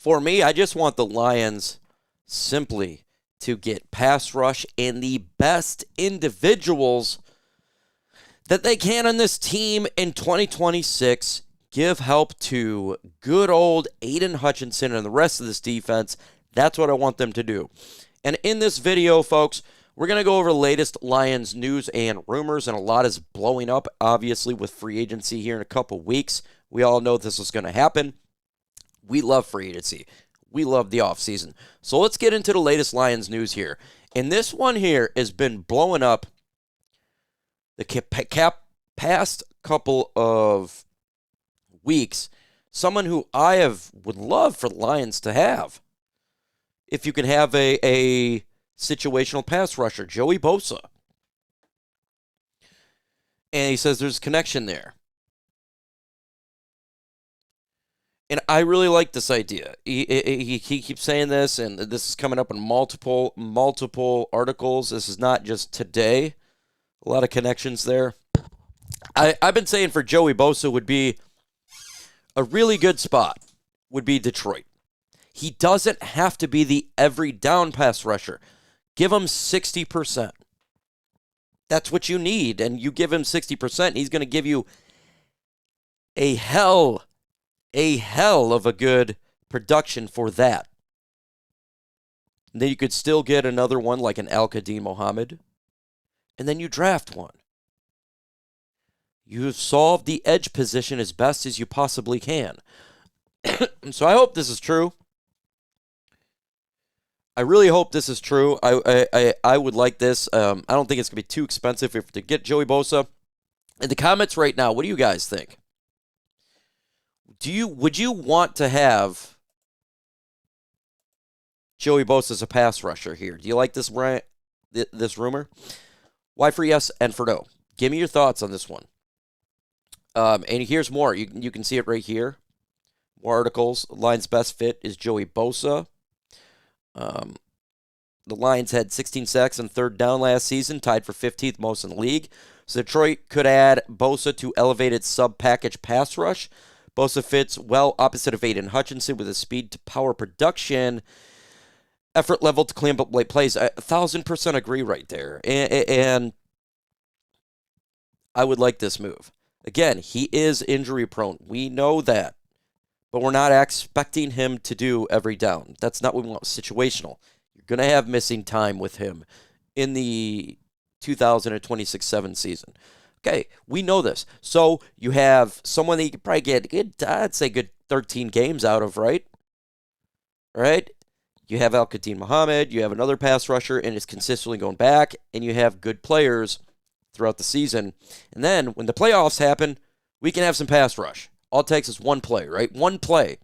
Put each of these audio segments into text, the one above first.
For me, I just want the Lions simply to get pass rush and the best individuals that they can on this team in 2026. Give help to good old Aiden Hutchinson and the rest of this defense. That's what I want them to do. And in this video, folks, we're going to go over the latest Lions news and rumors, and a lot is blowing up, obviously, with free agency here in a couple weeks. We all know this is going to happen. We love free agency. We love the offseason. So let's get into the latest Lions news here. And this one here has been blowing up the past couple of weeks. Someone who would love for the Lions to have. If you can have a situational pass rusher, Joey Bosa. And he says there's a connection there. And I really like this idea. He keeps saying this, and this is coming up in multiple articles. This is not just today. A lot of connections there. I've been saying for Joey Bosa would be a really good spot would be Detroit. He doesn't have to be the every down pass rusher. Give him 60%. That's what you need, and you give him 60%, he's going to give you a hell of a good production for that. And then you could still get another one like an Al-Qadim Mohammed, and then you draft one. You have solved the edge position as best as you possibly can. So I hope this is true. I really hope this is true. I would like this. I don't think it's going to be too expensive to get Joey Bosa. In the comments right now, what do you guys think? Would you want to have Joey Bosa as a pass rusher here? Do you like this rumor? Why for yes and for no? Give me your thoughts on this one. And here's more. You can see it right here. More articles. Lions' best fit is Joey Bosa. The Lions had 16 sacks on third down last season, tied for 15th most in the league. So Detroit could add Bosa to elevated sub-package pass rush. Bosa fits well opposite of Aiden Hutchinson with his speed to power production, effort level to clean up late plays. 1,000% agree right there. And I would like this move. Again, he is injury prone. We know that. But we're not expecting him to do every down. That's not what we want. Situational. You're going to have missing time with him in the 2026-7 season. Okay, we know this. So you have someone that you could probably get, I'd say, good 13 games out of, right? Right? You have Al-Qadim Mohammed. You have another pass rusher, and it's consistently going back. And you have good players throughout the season. And then when the playoffs happen, we can have some pass rush. All it takes is one play, right? One play.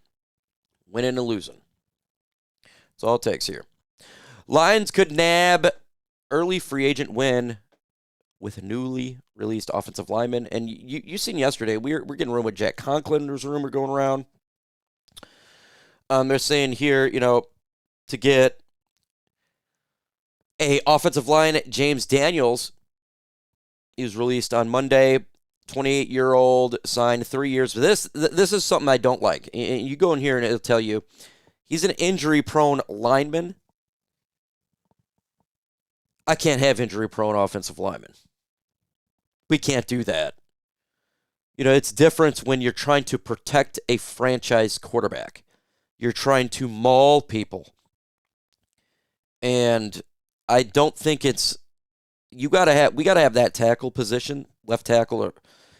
Winning and losing. That's all it takes here. Lions could nab early free agent win with a newly released offensive lineman. And you seen yesterday, we're getting a rumor with Jack Conklin. There's a rumor going around. They're saying here, to get a offensive line, James Daniels. He was released on Monday. 28-year-old, signed 3 years. This is something I don't like. You go in here and it'll tell you he's an injury-prone lineman. I can't have injury-prone offensive linemen. We can't do that. It's different when you're trying to protect a franchise quarterback. You're trying to maul people. And I don't think we got to have that tackle position, left tackle, or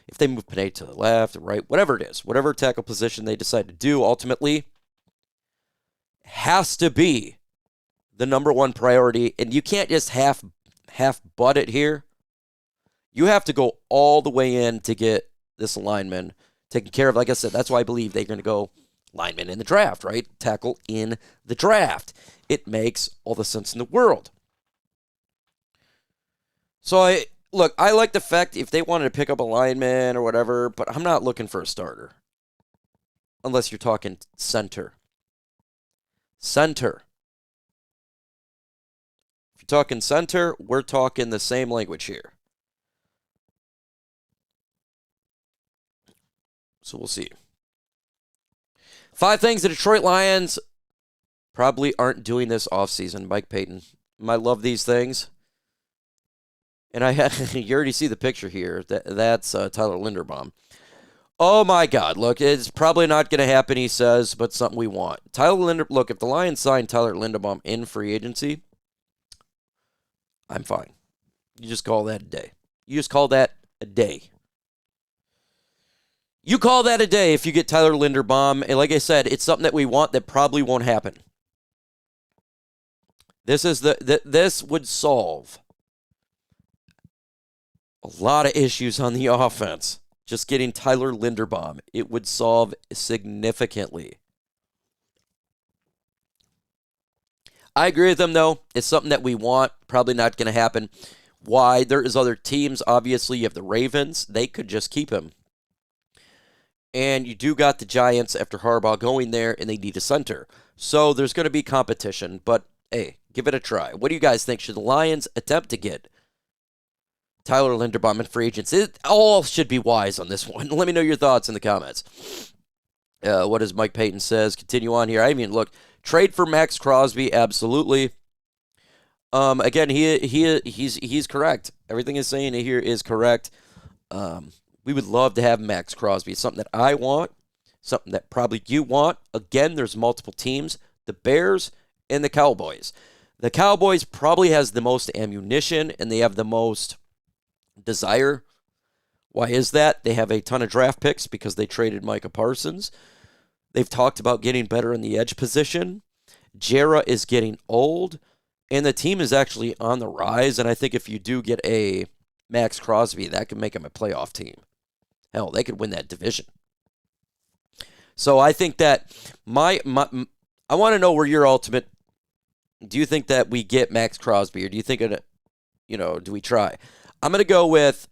if they move Panay to the left or right, whatever it is, whatever tackle position they decide to do, ultimately has to be the number one priority. And you can't just half butt it here. You have to go all the way in to get this lineman taken care of. Like I said, that's why I believe they're going to go lineman in the draft, right? Tackle in the draft. It makes all the sense in the world. So I like the fact if they wanted to pick up a lineman or whatever, but I'm not looking for a starter. Unless you're talking center. Center. If you're talking center, we're talking the same language here. So we'll see. 5 things the Detroit Lions probably aren't doing this offseason. Mike Payton. I love these things. And you already see the picture here. That's Tyler Linderbaum. Oh, my God. Look, it's probably not going to happen, he says, but something we want. Look, if the Lions sign Tyler Linderbaum in free agency, I'm fine. You just call that a day. You call that a day if you get Tyler Linderbaum. And like I said, it's something that we want that probably won't happen. This would solve a lot of issues on the offense. Just getting Tyler Linderbaum, it would solve significantly. I agree with them, though. It's something that we want. Probably not going to happen. Why? There is other teams. Obviously, you have the Ravens. They could just keep him. And you do got the Giants after Harbaugh going there, and they need a center. So there's going to be competition. But, hey, give it a try. What do you guys think? Should the Lions attempt to get Tyler Linderbaum in free agents? It all should be wise on this one. Let me know your thoughts in the comments. What does Mike Payton says? Continue on here. I mean, look, trade for Max Crosby, absolutely. Again, he's correct. Everything he's saying here is correct. We would love to have Max Crosby. It's something that I want, something that probably you want. Again, there's multiple teams, the Bears and the Cowboys. The Cowboys probably has the most ammunition, and they have the most desire. Why is that? They have a ton of draft picks because they traded Micah Parsons. They've talked about getting better in the edge position. Jera is getting old, and the team is actually on the rise. And I think if you do get a Max Crosby, that could make them a playoff team. Hell, they could win that division. So I think that I want to know where your ultimate. Do you think that we get Max Crosby, or do you think do we try? I'm going to go with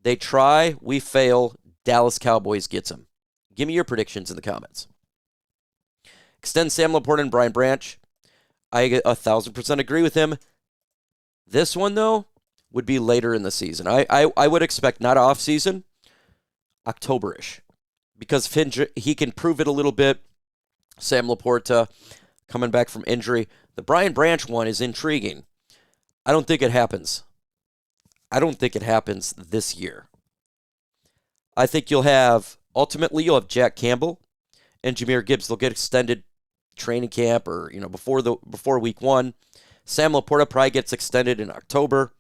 they try, we fail, Dallas Cowboys gets him. Give me your predictions in the comments. Extend Sam Laporta and Brian Branch. I 1,000% agree with him. This one, though, would be later in the season. I would expect not off-season, October-ish. Because he can prove it a little bit. Sam Laporta coming back from injury. The Brian Branch one is intriguing. I don't think it happens. I don't think it happens this year. I think ultimately you'll have Jack Campbell and Jahmyr Gibbs. They'll get extended training camp or, before week 1. Sam Laporta probably gets extended in October.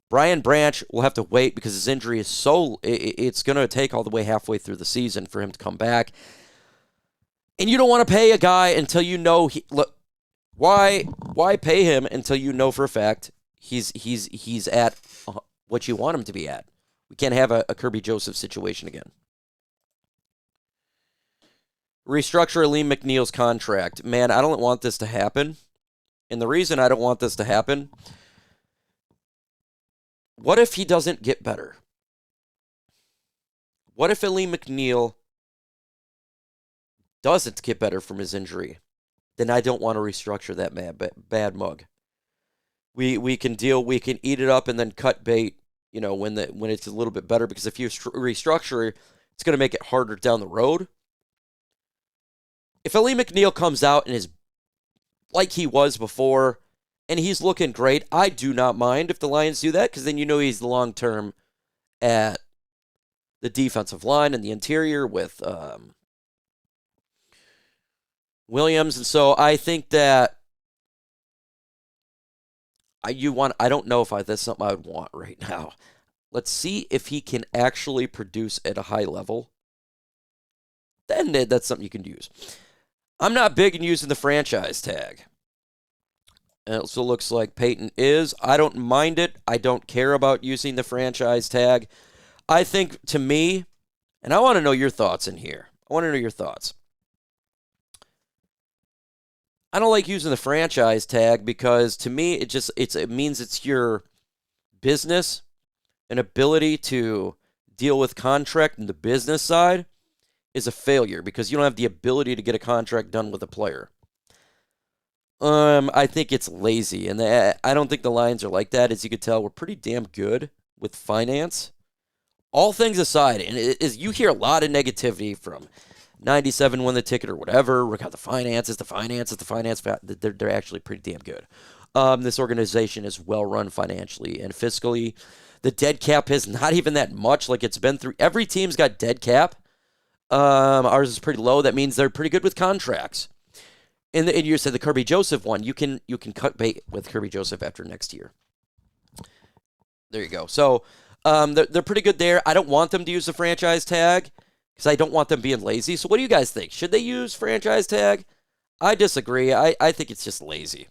Brian Branch will have to wait because his injury is it's going to take all the way halfway through the season for him to come back. And you don't want to pay a guy until you know why pay him until you know for a fact he's at what you want him to be at. We can't have a Kirby Joseph situation again. Restructure Aleem McNeil's contract. Man, I don't want this to happen. And the reason I don't want this to happen, what if he doesn't get better? What if Aleem McNeil doesn't get better from his injury? Then I don't want to restructure that bad mug. We can eat it up and then cut bait, when it's a little bit better, because if you restructure, it's going to make it harder down the road. If Aleem McNeil comes out and is like he was before, and he's looking great, I do not mind if the Lions do that, because then he's long-term at the defensive line and the interior with Williams. And so I think that I don't know if that's something I would want right now. Let's see if he can actually produce at a high level. Then that's something you can use. I'm not big in using the franchise tag. And it also looks like Peyton is. I don't mind it. I don't care about using the franchise tag. I think, to me, and I want to know your thoughts in here. I want to know your thoughts. I don't like using the franchise tag because, to me, it means it's your business and ability to deal with contract and the business side is a failure because you don't have the ability to get a contract done with a player. I think it's lazy, and I don't think the Lions are like that. As you could tell, we're pretty damn good with finance. All things aside, and you hear a lot of negativity from 97 win the ticket or whatever. We got the finances. They're actually pretty damn good. This organization is well run financially and fiscally. The dead cap is not even that much. Like it's been through. Every team's got dead cap. Ours is pretty low. That means they're pretty good with contracts. And you said the Kirby Joseph one. You can cut bait with Kirby Joseph after next year. There you go. So they're pretty good there. I don't want them to use the franchise tag because I don't want them being lazy. So what do you guys think? Should they use franchise tag? I disagree. I think it's just lazy.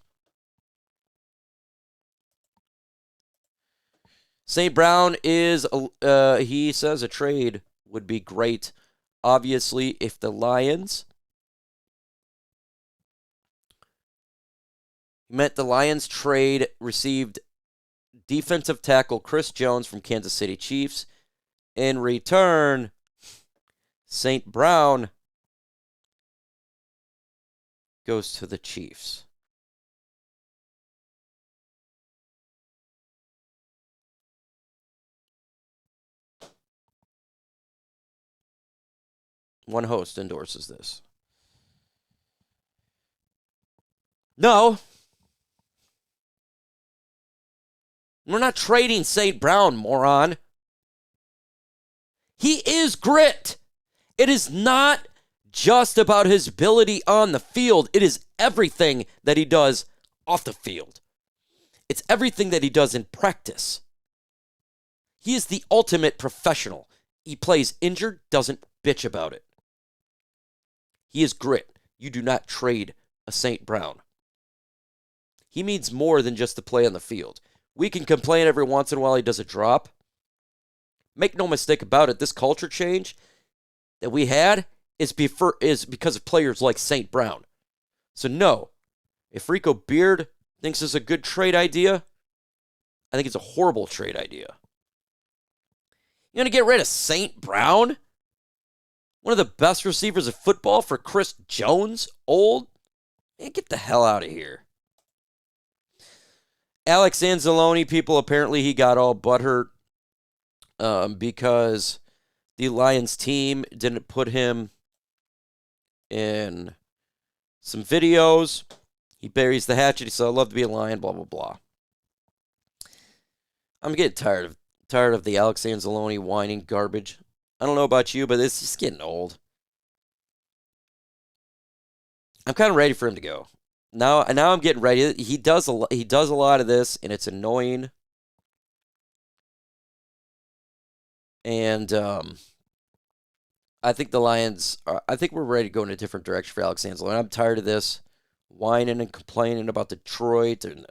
St. Brown is, he says a trade would be great. Obviously, if the Lions, meant the Lions trade received defensive tackle Chris Jones from Kansas City Chiefs. In return, St. Brown goes to the Chiefs. One host endorses this. No. We're not trading St. Brown, moron. He is grit. It is not just about his ability on the field. It is everything that he does off the field. It's everything that he does in practice. He is the ultimate professional. He plays injured, doesn't bitch about it. He is grit. You do not trade a St. Brown. He means more than just to play on the field. We can complain every once in a while he does a drop. Make no mistake about it, this culture change that we had is because of players like St. Brown. So no, if Roco Beard thinks it's a good trade idea, I think it's a horrible trade idea. You're going to get rid of St. Brown? One of the best receivers of football for Chris Jones? Old? Man, get the hell out of here. Alex Anzalone, people, apparently he got all butthurt because the Lions team didn't put him in some videos. He buries the hatchet. He said, "I'd love to be a Lion," blah, blah, blah. I'm getting tired of the Alex Anzalone whining garbage. I don't know about you, but it's just getting old. I'm kind of ready for him to go. Now I'm getting ready. He does a lot of this, and it's annoying. And I think the Lions I think we're ready to go in a different direction for Alex Anzalone. I'm tired of this whining and complaining about Detroit, and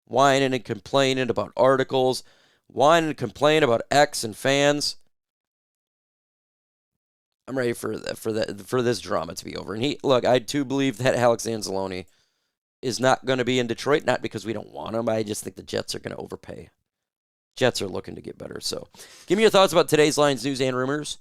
whining and complaining about articles, whining and complaining about X and fans. I'm ready for this drama to be over. And I too believe that Alex Anzalone is not going to be in Detroit, not because we don't want him. I just think the Jets are going to overpay. Jets are looking to get better. So give me your thoughts about today's Lions news and rumors.